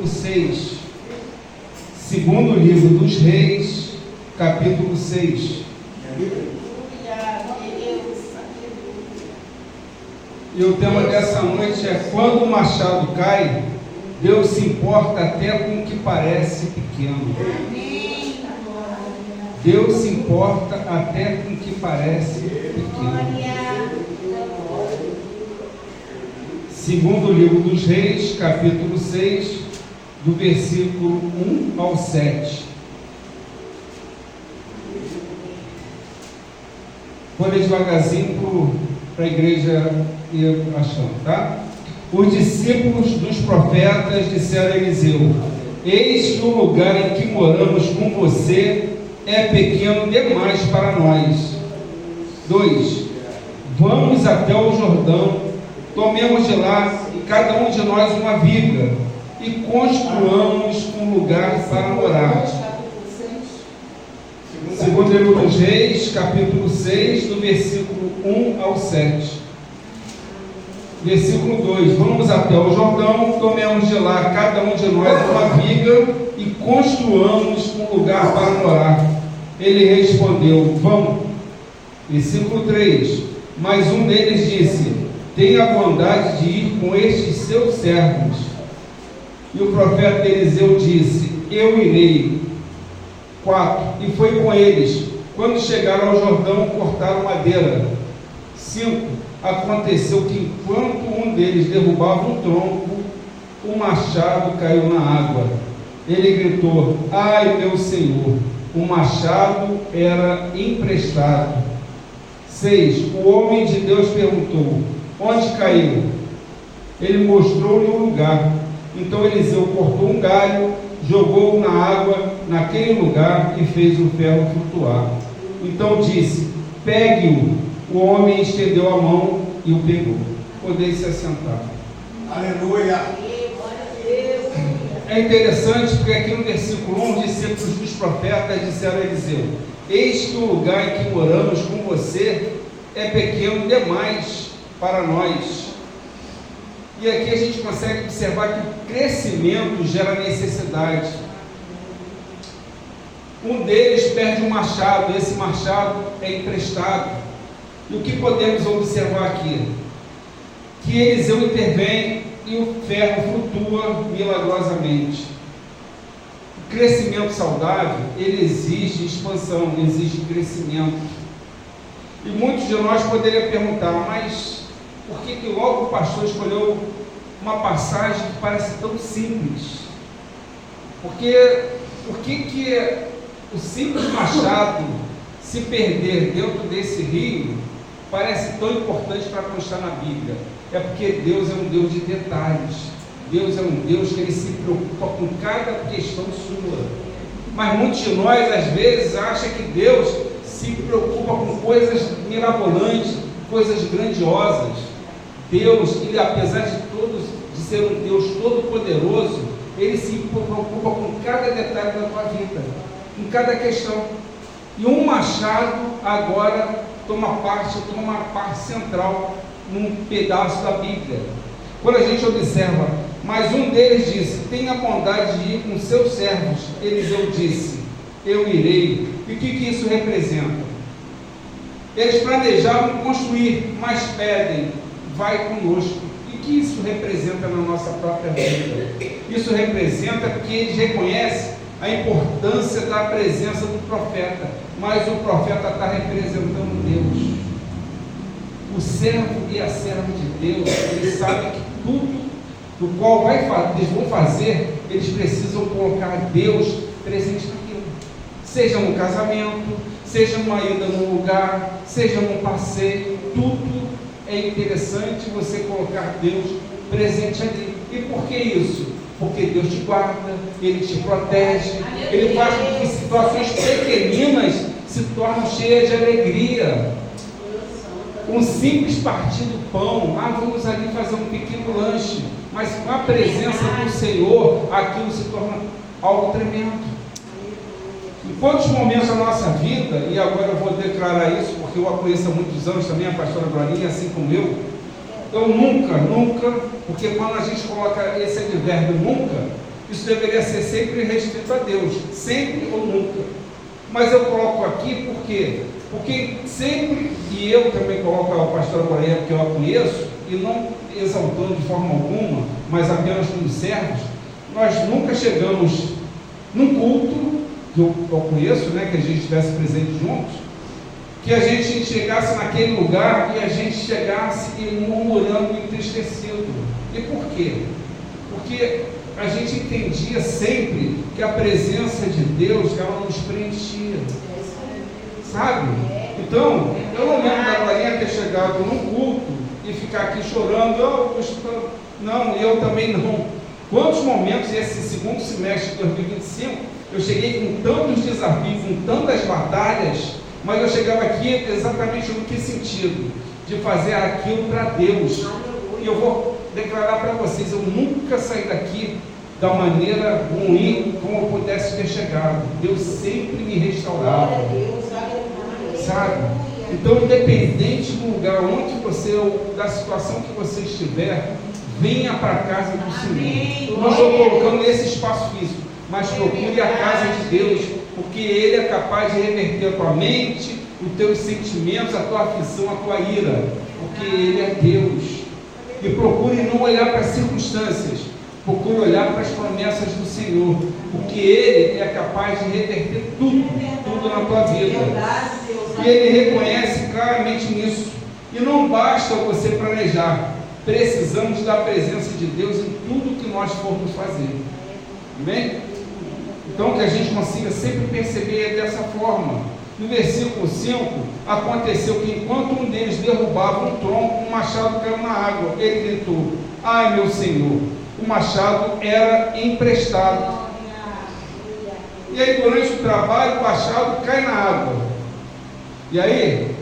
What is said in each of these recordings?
capítulo 6. Segundo livro dos Reis, capítulo 6. E o tema dessa noite é: quando o machado cai, Deus se importa até com o que parece pequeno. Deus se importa até com o que parece pequeno. Segundo livro dos Reis, capítulo 6, do versículo 1 ao 7. Vou ler devagarzinho para a igreja ir achando, tá? Os discípulos dos profetas disseram a Eliseu: eis que o lugar em que moramos com você é pequeno demais para nós. 2. Vamos até o Jordão, tomemos de lá cada um de nós uma viga e construamos um lugar para morar. Segundo livro dos Reis, capítulo 6, do versículo 1 ao 7. Versículo 2: vamos até o Jordão, tomemos de lá cada um de nós uma viga e construamos um lugar para morar. Ele respondeu: vamos. Versículo 3: mas um deles disse: tenha bondade de ir com estes seus servos. E o profeta Eliseu disse: eu irei. 4: e foi com eles. Quando chegaram ao Jordão, cortaram madeira. 5: aconteceu que enquanto um deles derrubava um tronco, o machado caiu na água. Ele gritou: ai, meu senhor! O machado era emprestado. 6: o homem de Deus perguntou: onde caiu? Ele mostrou-lhe o lugar. Então Eliseu cortou um galho, jogou-o na água naquele lugar e fez o ferro flutuar. Então disse: pegue-o. O homem estendeu a mão e o pegou. Podeis se assentar. Aleluia. É interessante porque aqui no versículo 1, os discípulos dos profetas disseram a Eliseu: eis que o lugar em que moramos com você é pequeno demais para nós. E aqui a gente consegue observar que o crescimento gera necessidade. Um deles perde um machado, esse machado é emprestado. E o que podemos observar aqui? Que Eliseu intervém e o ferro flutua milagrosamente. O crescimento saudável, ele exige expansão, exige crescimento. E muitos de nós poderiam perguntar: mas por que logo o pastor escolheu uma passagem que parece tão simples? Por que o simples machado, se perder dentro desse rio, parece tão importante para constar na Bíblia? É porque Deus é um Deus de detalhes. Deus é um Deus que ele se preocupa com cada questão sua. Mas muitos de nós às vezes acham que Deus se preocupa com coisas mirabolantes, coisas grandiosas. Deus, ele, apesar de ser um Deus todo-poderoso, ele se preocupa com cada detalhe da tua vida, com cada questão. E um machado agora toma uma parte central num pedaço da Bíblia. Quando a gente observa: mas um deles disse: tenha bondade de ir com seus servos. Eliseu disse: eu irei. E o que isso representa? Eles planejavam construir, mas pedem: vai conosco. E o que isso representa na nossa própria vida? Isso representa porque eles reconhecem a importância da presença do profeta, mas o profeta está representando Deus. O servo e a serva de Deus, eles sabem que tudo do qual eles vão fazer, eles precisam colocar Deus presente naquilo. Seja no casamento, seja numa ida num lugar, seja num passeio, tudo é interessante você colocar Deus presente ali. E por que isso? Porque Deus te guarda, Ele te protege, Ele faz com que situações pequeninas se tornem cheias de alegria. Um simples partir do pão, vamos ali fazer um pequeno lanche, mas com a presença do Senhor, aquilo se torna algo tremendo. Em quantos momentos da nossa vida, e agora eu vou declarar isso, porque eu a conheço há muitos anos também, a pastora Glorinha, assim como eu nunca, porque quando a gente coloca esse advérbio nunca, Isso deveria ser sempre restrito a Deus, sempre ou nunca. Mas eu coloco aqui por quê? Porque sempre, e eu também coloco a pastora Coreia, porque eu a conheço, e não exaltando de forma alguma, mas apenas como servos, nós nunca chegamos num culto, que eu conheço, né, que a gente estivesse presente juntos, que a gente chegasse naquele lugar e a gente chegasse murmurando, entristecido. E por quê? Porque a gente entendia sempre que a presença de Deus, ela nos preenchia, sabe? Então, eu não lembro da Glorinha ter chegado num culto e ficar aqui chorando, não, eu também não. Quantos momentos esse segundo semestre de 2025, eu cheguei com tantos desafios, com tantas batalhas, mas eu chegava aqui exatamente no que sentido? De fazer aquilo para Deus. E eu vou declarar para vocês, eu nunca saí daqui da maneira ruim como eu pudesse ter chegado. Deus sempre me restaurava. Sabe? Então, independente do lugar onde você, ou da situação que você estiver, venha para a casa do Senhor. Não estou colocando nesse espaço físico, mas procure a casa de Deus, porque Ele é capaz de reverter a tua mente, os teus sentimentos, a tua aflição, a tua ira, porque Ele é Deus. E procure não olhar para as circunstâncias, procure olhar para as promessas do Senhor, porque Ele é capaz de reverter tudo na tua vida. E Ele reconhece claramente nisso. E não basta você planejar, precisamos da presença de Deus em tudo que nós formos fazer. Amém? Então que a gente consiga sempre perceber dessa forma. No versículo 5, aconteceu que enquanto um deles derrubava um tronco, um machado caiu na água. Ele gritou: ai meu Senhor! O machado era emprestado. E aí durante o trabalho o machado cai na água. E aí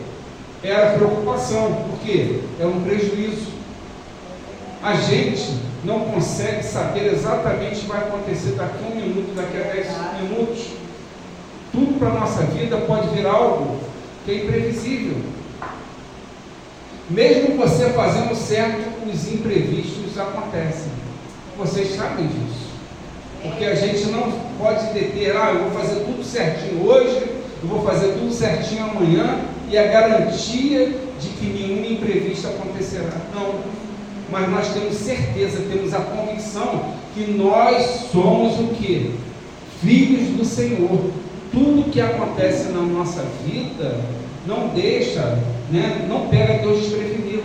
era preocupação, porque é um prejuízo. A gente não consegue saber exatamente o que vai acontecer daqui a 1 minuto, daqui a 10 minutos. Tudo para a nossa vida pode vir algo que é imprevisível. Mesmo você fazendo certo, os imprevistos acontecem. Vocês sabem disso. Porque a gente não pode deter, eu vou fazer tudo certinho hoje, eu vou fazer tudo certinho amanhã, e a garantia de que nenhum imprevisto acontecerá. Não. Mas nós temos certeza, temos a convicção que nós somos o quê? Filhos do Senhor. Tudo que acontece na nossa vida não deixa, não pega Deus desprevenido.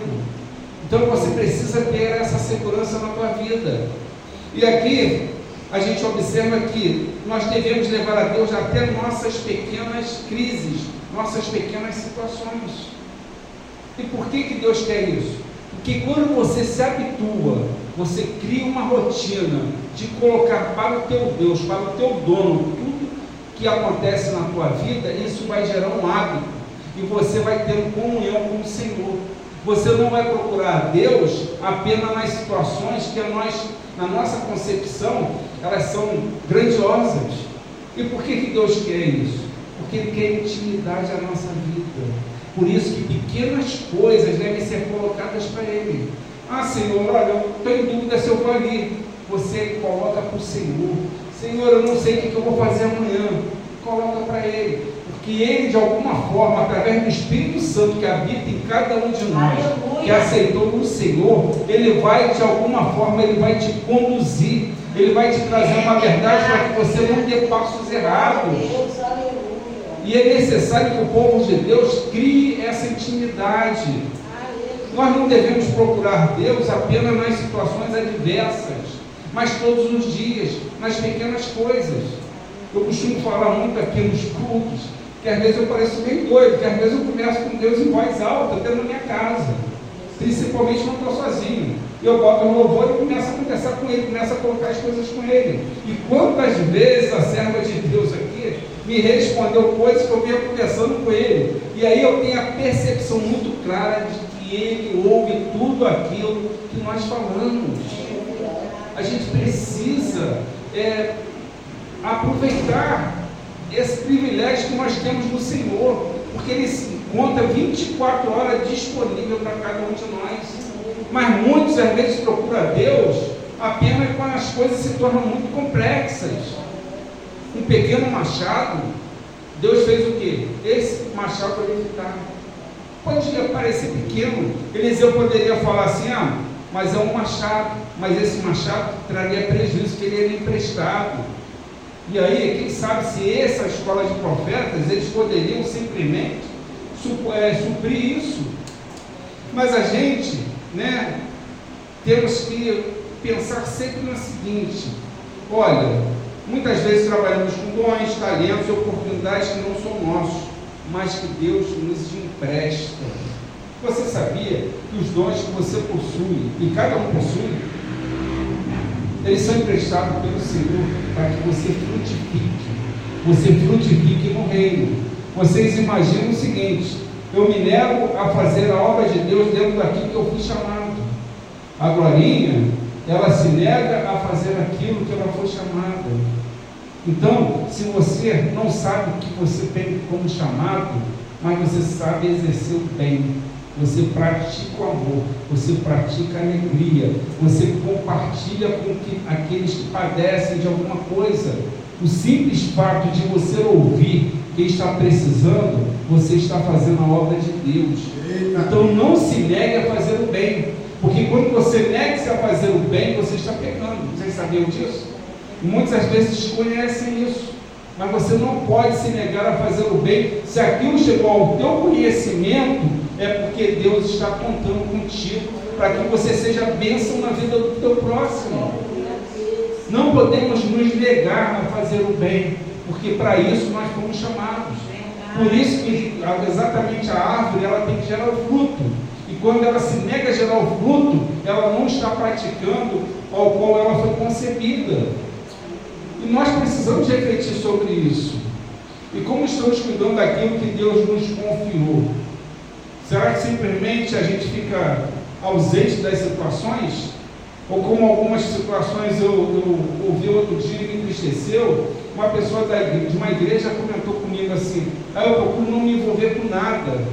Então você precisa ter essa segurança na tua vida. E aqui a gente observa que nós devemos levar a Deus até nossas pequenas crises, nossas pequenas situações. E por que Deus quer isso? Porque quando você se habitua, você cria uma rotina de colocar para o teu Deus, para o teu dono, tudo que acontece na tua vida, isso vai gerar um hábito, e você vai ter comunhão com o Senhor. Você não vai procurar a Deus apenas nas situações que na nossa concepção, elas são grandiosas. E por que Deus quer isso? Porque Ele quer intimidade à nossa vida. Por isso que pequenas coisas devem ser colocadas para Ele. Senhor, olha, eu estou em dúvida se eu vou ali. Você coloca para o Senhor. Senhor, eu não sei o que eu vou fazer amanhã. Coloca para Ele. Porque Ele, de alguma forma, através do Espírito Santo que habita em cada um de nós, que aceitou o Senhor, Ele vai, de alguma forma, Ele vai te conduzir. Ele vai te trazer uma verdade para que você não dê passos errados. E é necessário que o povo de Deus crie essa intimidade. Nós não devemos procurar Deus apenas nas situações adversas, mas todos os dias, nas pequenas coisas. Eu costumo falar muito aqui nos cultos, que às vezes eu pareço meio doido, que às vezes eu começo com Deus em voz alta, até na minha casa, principalmente quando estou sozinho. Eu boto no louvor e começo a conversar com Ele, começo a colocar as coisas com Ele. E quantas vezes a serva de Deus aqui me respondeu coisas que eu vinha conversando com Ele, e aí eu tenho a percepção muito clara de que Ele ouve tudo aquilo que nós falamos. A gente precisa aproveitar esse privilégio que nós temos no Senhor, porque Ele se encontra 24 horas disponível para cada um de nós. Mas muitos às vezes procuram a Deus apenas quando as coisas se tornam muito complexas. Um pequeno machado, Deus fez o quê? Esse machado para evitar. Podia parecer pequeno. Eliseu poderia falar assim, mas é um machado, mas esse machado traria prejuízo, que ele era emprestado. E aí, quem sabe se essa escola de profetas, eles poderiam simplesmente suprir isso. Mas a gente, temos que pensar sempre no seguinte: olha, muitas vezes trabalhamos com dons, talentos e oportunidades que não são nossos, mas que Deus nos empresta. Você sabia que os dons que você possui, e cada um possui, eles são emprestados pelo Senhor para que você frutifique no reino. Vocês imaginam o seguinte: eu me nego a fazer a obra de Deus dentro daquilo que eu fui chamado. A Glorinha, ela se nega a fazer aquilo que ela foi chamada. Então, se você não sabe o que você tem como chamado, mas você sabe exercer o bem, você pratica o amor, você pratica a alegria, você compartilha com aqueles que padecem de alguma coisa. O simples fato de você ouvir quem está precisando, você está fazendo a obra de Deus. Então não se negue a fazer o bem, porque quando você nega-se a fazer o bem, você está pecando. Vocês sabiam disso? E muitas vezes conhecem isso, mas você não pode se negar a fazer o bem. Se aquilo chegou ao teu conhecimento, é porque Deus está contando contigo para que você seja bênção na vida do teu próximo. Não podemos nos negar a fazer o bem, porque para isso nós fomos chamados. Por isso que exatamente a árvore, ela tem que gerar o fruto. E quando ela se nega a gerar o fruto, ela não está praticando ao qual ela foi concebida. E nós precisamos refletir sobre isso. E como estamos cuidando daquilo que Deus nos confiou? Será que simplesmente a gente fica ausente das situações? Ou como algumas situações eu ouvi outro dia e me entristeceu, uma pessoa de uma igreja comentou comigo assim: eu procuro não me envolver com nada.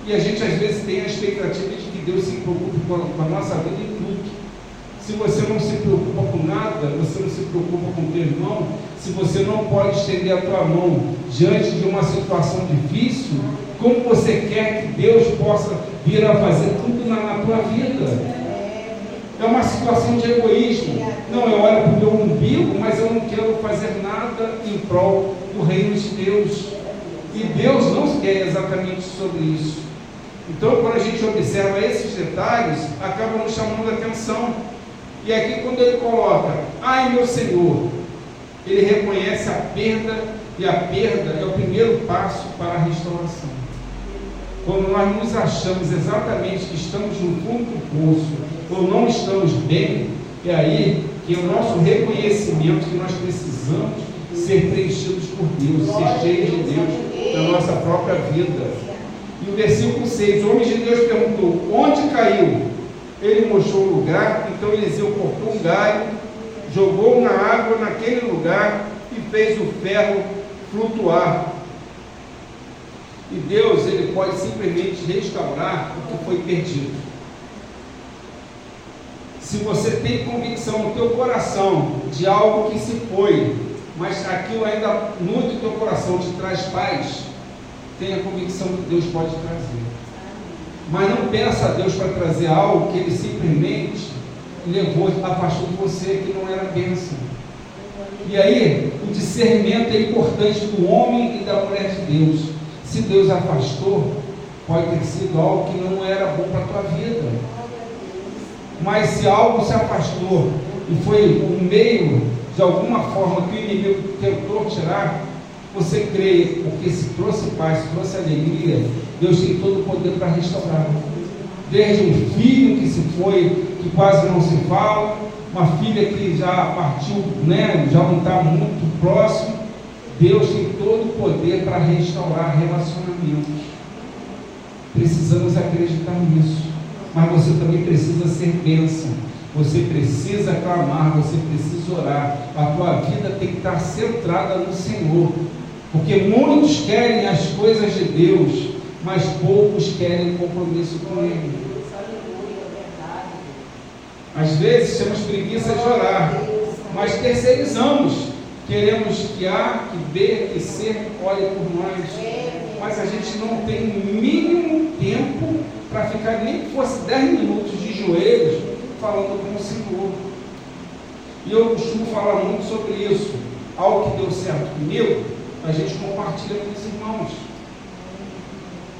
E a gente às vezes tem a expectativa de que Deus se preocupe com a nossa vida em tudo. Se você não se preocupa com nada, você não se preocupa com o teu irmão, se você não pode estender a tua mão diante de uma situação difícil, como você quer que Deus possa vir a fazer tudo na tua vida? É uma situação de egoísmo. Não, eu olho para o meu umbigo, mas eu não quero fazer nada em prol do reino de Deus. E Deus não quer exatamente sobre isso. Então, quando a gente observa esses detalhes, acaba nos chamando a atenção. E aqui, quando ele coloca, ai meu Senhor, ele reconhece a perda, e a perda é o primeiro passo para a restauração. Quando nós nos achamos exatamente que estamos no fundo do poço, ou não estamos bem, é aí que o nosso reconhecimento que nós precisamos ser preenchidos por Deus, ser cheios de Deus na nossa própria vida. E o versículo 6, o homem de Deus perguntou: onde caiu? Ele mostrou o lugar. Então Eliseu cortou um galho, jogou na água naquele lugar e fez o ferro flutuar. E Deus, ele pode simplesmente restaurar o que foi perdido. Se você tem convicção no teu coração de algo que se foi, mas aquilo ainda nutre o teu coração, te traz paz, tenha convicção que Deus pode trazer. Mas não peça a Deus para trazer algo que Ele simplesmente afastou de você, que não era bênção. E aí, o discernimento é importante do homem e da mulher de Deus. Se Deus afastou, pode ter sido algo que não era bom para a tua vida. Mas se algo se afastou e foi um meio, de alguma forma, que o inimigo tentou tirar, você crê, porque se trouxe paz, se trouxe alegria, Deus tem todo o poder para restaurar. Desde um filho que se foi, que quase não se fala, uma filha que já partiu, já não está muito próximo, Deus tem todo o poder para restaurar relacionamentos. Precisamos acreditar nisso. Mas você também precisa ser bênção. Você precisa clamar, você precisa orar. A tua vida tem que estar centrada no Senhor. Porque muitos querem as coisas de Deus, mas poucos querem compromisso com Ele. Às vezes temos preguiça de orar, mas terceirizamos. Queremos que A, que B, que C olhe por nós. Mas a gente não tem o mínimo tempo para ficar, nem que fosse 10 minutos de joelhos, falando com o Senhor. E eu costumo falar muito sobre isso. Algo que deu certo comigo, a gente compartilha com os irmãos.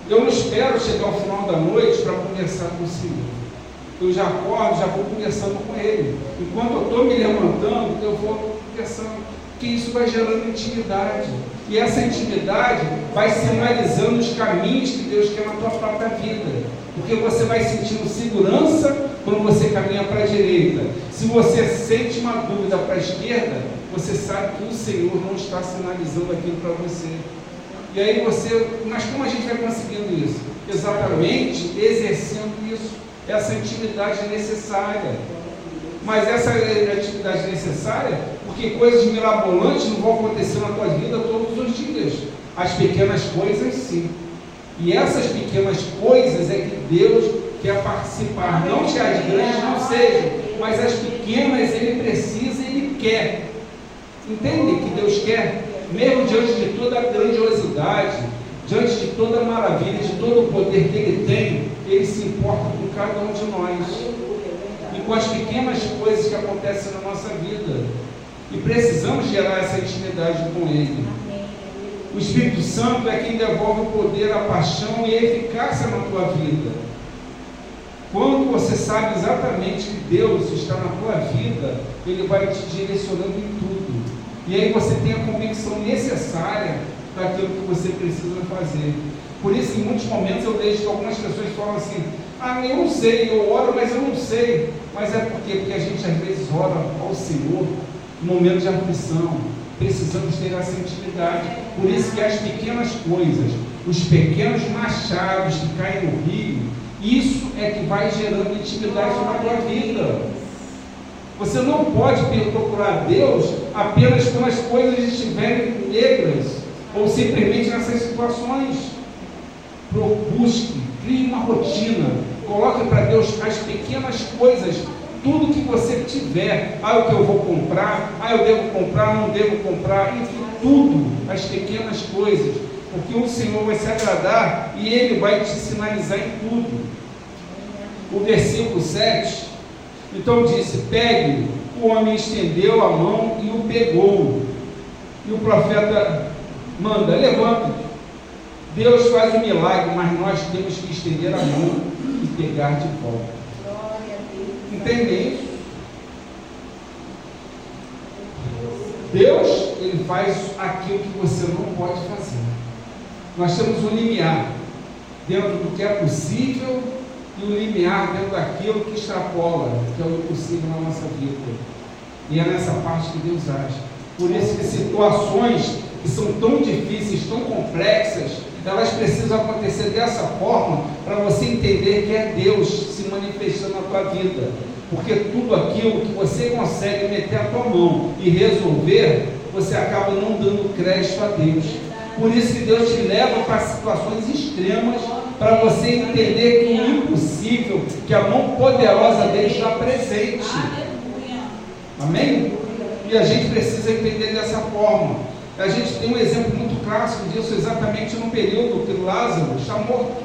Eu não espero chegar ao final da noite para conversar com o Senhor. Eu já acordo, já vou conversando com Ele. Enquanto eu estou me levantando, eu vou conversando. Que isso vai gerando intimidade. E essa intimidade vai sinalizando os caminhos que Deus quer na tua própria vida. Porque você vai sentindo segurança quando você caminha para a direita. Se você sente uma dúvida para a esquerda, você sabe que o Senhor não está sinalizando aquilo para você. E aí mas como a gente vai conseguindo isso? Exatamente exercendo isso, essa intimidade necessária. Mas essa atividade necessária, porque coisas mirabolantes não vão acontecer na tua vida todos os dias. As pequenas coisas, sim. E essas pequenas coisas é que Deus quer participar. Não que as grandes não sejam, mas as pequenas Ele precisa e Ele quer. Entende que Deus quer? Mesmo diante de toda a grandiosidade, diante de toda a maravilha, de todo o poder que Ele tem, Ele se importa com cada um de nós. E com as pequenas coisas que acontecem na nossa vida. E precisamos gerar essa intimidade com Ele. O Espírito Santo é quem devolve o poder, a paixão e a eficácia na tua vida. Quando você sabe exatamente que Deus está na tua vida, Ele vai te direcionando em tudo. E aí você tem a convicção necessária daquilo que você precisa fazer. Por isso, em muitos momentos, eu vejo que algumas pessoas falam assim: eu não sei, eu oro, mas eu não sei. Mas é porque a gente às vezes ora ao Senhor no momento de aflição. Precisamos ter essa intimidade. Por isso que as pequenas coisas, os pequenos machados que caem no rio, isso é que vai gerando intimidade na tua vida. Você não pode procurar Deus apenas quando as coisas estiverem negras, ou simplesmente nessas situações. Busque, crie uma rotina, coloque para Deus as pequenas coisas, tudo que você tiver. O que eu vou comprar, eu devo comprar, não devo comprar, enfim, tudo, as pequenas coisas, porque o Senhor vai se agradar e Ele vai te sinalizar em tudo. O versículo 7, então disse: pegue. O homem estendeu a mão e o pegou. E o profeta manda: levanta-te. Deus faz um milagre, mas nós temos que estender a mão e pegar de volta. Entende isso? Deus, Ele faz aquilo que você não pode fazer. Nós temos um limiar dentro do que é possível e um limiar dentro daquilo que extrapola, que é o impossível na nossa vida. E é nessa parte que Deus age. Por isso que situações que são tão difíceis, tão complexas, elas precisam acontecer dessa forma para você entender que é Deus se manifestando na tua vida. Porque tudo aquilo que você consegue meter a tua mão e resolver, você acaba não dando crédito a Deus. Por isso que Deus te leva para situações extremas, para você entender que o impossível, que a mão poderosa dele está presente. Amém? E a gente precisa entender dessa forma. A gente tem um exemplo muito clássico disso exatamente no período que Lázaro está morto.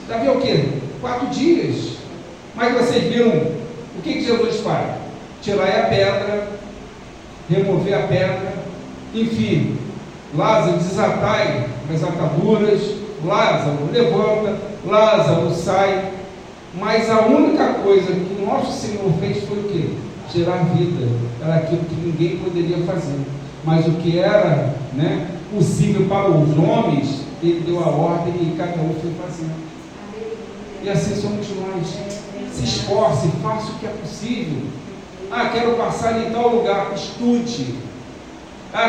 Já viu o quê? 4 dias. Mas vocês viram o que Jesus faz? Tirar a pedra, remover a pedra, enfim, Lázaro desatai as ataduras, Lázaro levanta, Lázaro sai. Mas a única coisa que o nosso Senhor fez foi o quê? Tirar vida. Era aquilo que ninguém poderia fazer. Mas o que era, possível para os homens, Ele deu a ordem e cada um foi fazendo. E assim somos nós. Se esforce, faça o que é possível. Quero passar em tal lugar, estude.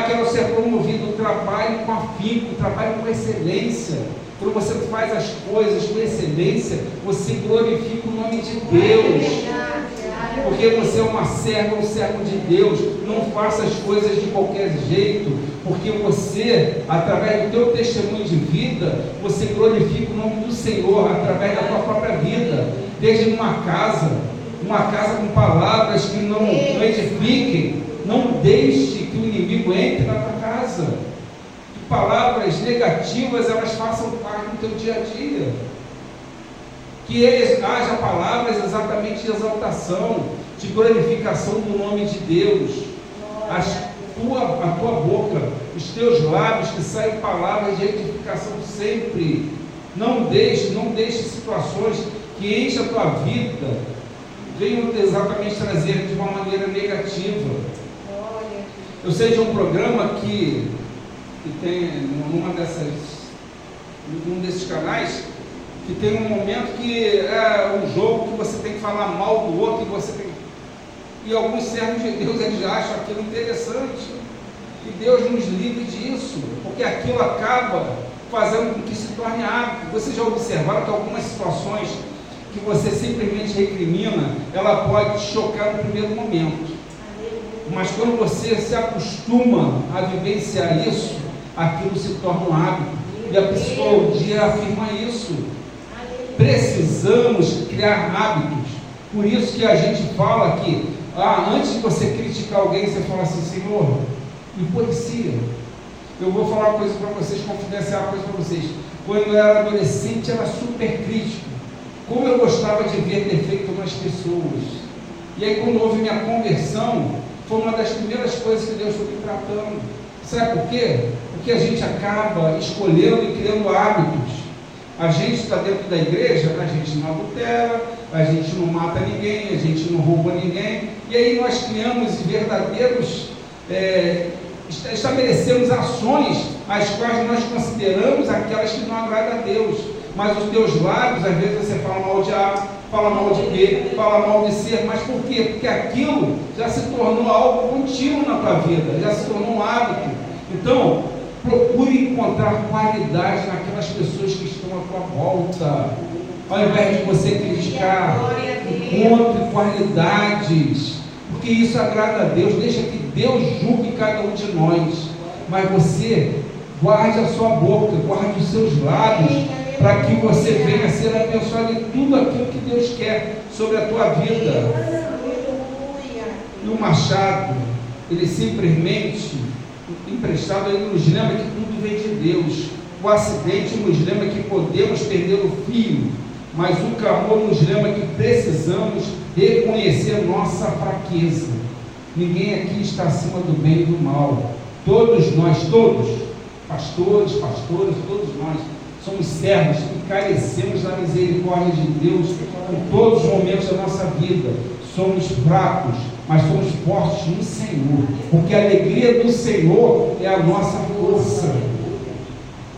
Quero ser promovido, trabalhe com afinco, trabalhe com excelência. Quando você faz as coisas com excelência, você glorifica o nome de Deus. Porque você é uma serva, um servo de Deus. Não faça as coisas de qualquer jeito, porque você, através do teu testemunho de vida, você glorifica o nome do Senhor através da tua própria vida. Desde numa casa, uma casa com palavras que não edifiquem. Não deixe que o inimigo entre na tua casa. Que palavras negativas elas façam parte do teu dia a dia. Que haja palavras exatamente de exaltação, de glorificação do nome de Deus. A tua boca, os teus lábios, que saiam palavras de edificação sempre. Não deixe situações que enchem a tua vida, venham exatamente trazer de uma maneira negativa. Eu sei de um programa que tem num desses canais, que tem um momento que é um jogo que você tem que falar mal do outro, e alguns servos de Deus eles acham aquilo interessante, e Deus nos livre disso, porque aquilo acaba fazendo com que se torne hábito. Vocês já observaram que algumas situações que você simplesmente recrimina, ela pode te chocar no primeiro momento, mas quando você se acostuma a vivenciar isso, aquilo se torna um hábito, e a psicologia afirma isso. Precisamos criar hábitos. Por isso que a gente fala que antes de você criticar alguém, você fala assim: Senhor, me policia. Eu vou falar uma coisa para vocês, confidenciar uma coisa para vocês. Quando eu era adolescente, eu era super crítico. Como eu gostava de ver defeito nas pessoas. E aí, quando houve minha conversão, foi uma das primeiras coisas que Deus foi me tratando. Sabe por quê? Porque a gente acaba escolhendo e criando hábitos. A gente está dentro da igreja, a gente não adultera, a gente não mata ninguém, a gente não rouba ninguém, e aí nós criamos verdadeiros, estabelecemos ações as quais nós consideramos aquelas que não agradam a Deus, mas os teus lábios, às vezes você fala mal de A, fala mal de B, fala mal de C, mas por quê? Porque aquilo já se tornou algo contínuo na tua vida, já se tornou um hábito. Então, procure encontrar qualidade naquelas pessoas que estão à tua volta. Ao invés de você criticar, encontre qualidades, porque isso agrada a Deus. Deixa que Deus julgue cada um de nós, mas você guarde a sua boca, guarde os seus lábios, para que você venha a ser abençoado em tudo aquilo que Deus quer sobre a tua vida. E o machado, ele simplesmente emprestado, ele nos lembra que tudo vem de Deus. O acidente nos lembra que podemos perder o fio, mas o clamor nos lembra que precisamos reconhecer nossa fraqueza. Ninguém aqui está acima do bem e do mal. Todos nós, pastores, todos nós, somos servos que carecemos da misericórdia de Deus em todos os momentos da nossa vida. Somos fracos, mas somos fortes no Senhor, porque a alegria do Senhor é a nossa força.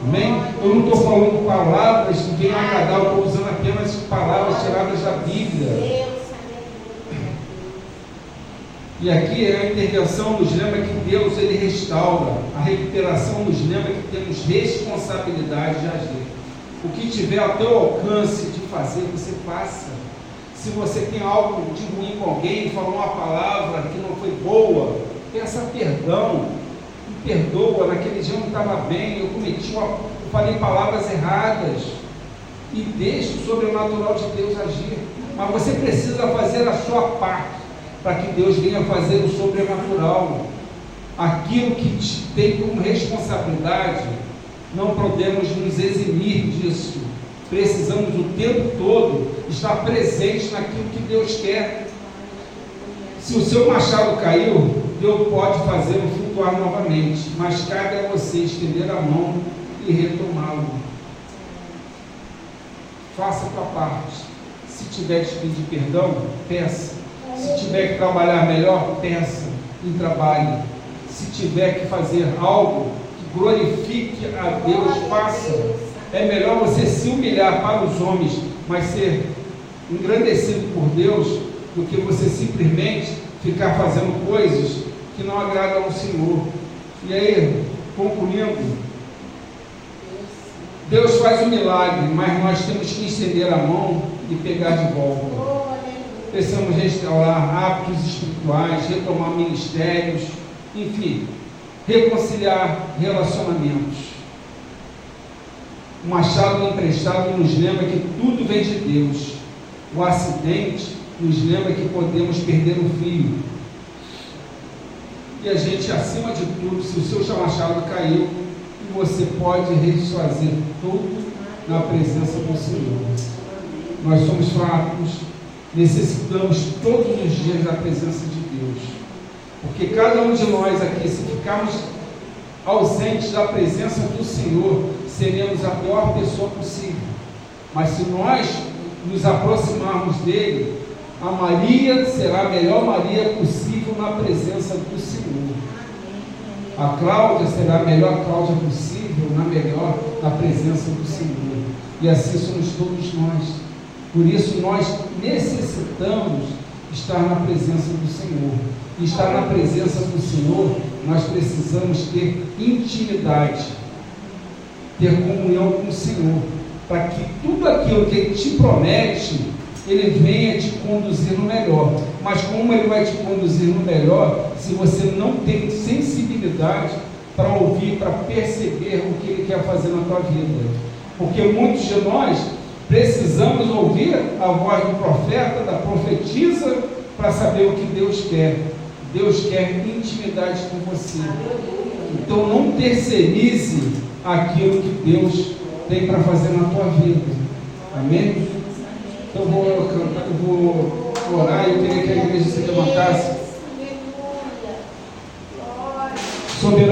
Amém? Eu não estou falando palavras que venham agradar, eu estou usando apenas palavras tiradas da Bíblia. E aqui a intervenção nos lembra que Deus ele restaura, a recuperação nos lembra que temos responsabilidade de agir. O que tiver ao teu alcance de fazer, você faça. Se você tem algo de ruim com alguém, falou uma palavra que não foi boa, peça perdão, me perdoa, naquele dia eu não estava bem, eu falei palavras erradas, e deixe o sobrenatural de Deus agir. Mas você precisa fazer a sua parte, para que Deus venha fazer o sobrenatural. Aquilo que te tem como responsabilidade, não podemos nos eximir disso. Precisamos o tempo todo estar presente naquilo que Deus quer. Se o seu machado caiu, Deus pode fazê-lo flutuar novamente, mas cabe a você estender a mão e retomá-lo. Faça a tua parte. Se tiver que pedir perdão, peça. Se tiver que trabalhar melhor, peça e trabalhe. Se tiver que fazer algo que glorifique a Deus, faça. É melhor você se humilhar para os homens, mas ser engrandecido por Deus, do que você simplesmente ficar fazendo coisas que não agradam ao Senhor. E aí, concluindo, Deus faz um milagre, mas nós temos que estender a mão e pegar de volta. Precisamos restaurar hábitos espirituais, retomar ministérios, enfim, reconciliar relacionamentos. O machado emprestado nos lembra que tudo vem de Deus. O acidente nos lembra que podemos perder o fio. E a gente, acima de tudo, se o seu machado caiu, você pode desfazer tudo na presença do Senhor. Nós somos fracos, necessitamos todos os dias da presença de Deus. Porque cada um de nós aqui, se ficarmos ausentes da presença do Senhor, seremos a pior pessoa possível. Mas se nós nos aproximarmos dele, a Maria será a melhor Maria possível na presença do Senhor. A Cláudia será a melhor Cláudia possível na presença do Senhor. E assim somos todos nós. Por isso nós necessitamos estar na presença do Senhor. E estar na presença do Senhor, nós precisamos ter intimidade, ter comunhão com o Senhor, para que tudo aquilo que Ele te promete, Ele venha te conduzir no melhor. Mas como Ele vai te conduzir no melhor, se você não tem sensibilidade para ouvir, para perceber o que Ele quer fazer na tua vida? Porque muitos de nós precisamos ouvir a voz do profeta, da profetisa, para saber o que Deus quer. Deus quer intimidade com você. Então não terceirize aquilo que Deus tem para fazer na tua vida. Amém? Então eu vou orar e eu queria que a igreja se levantasse.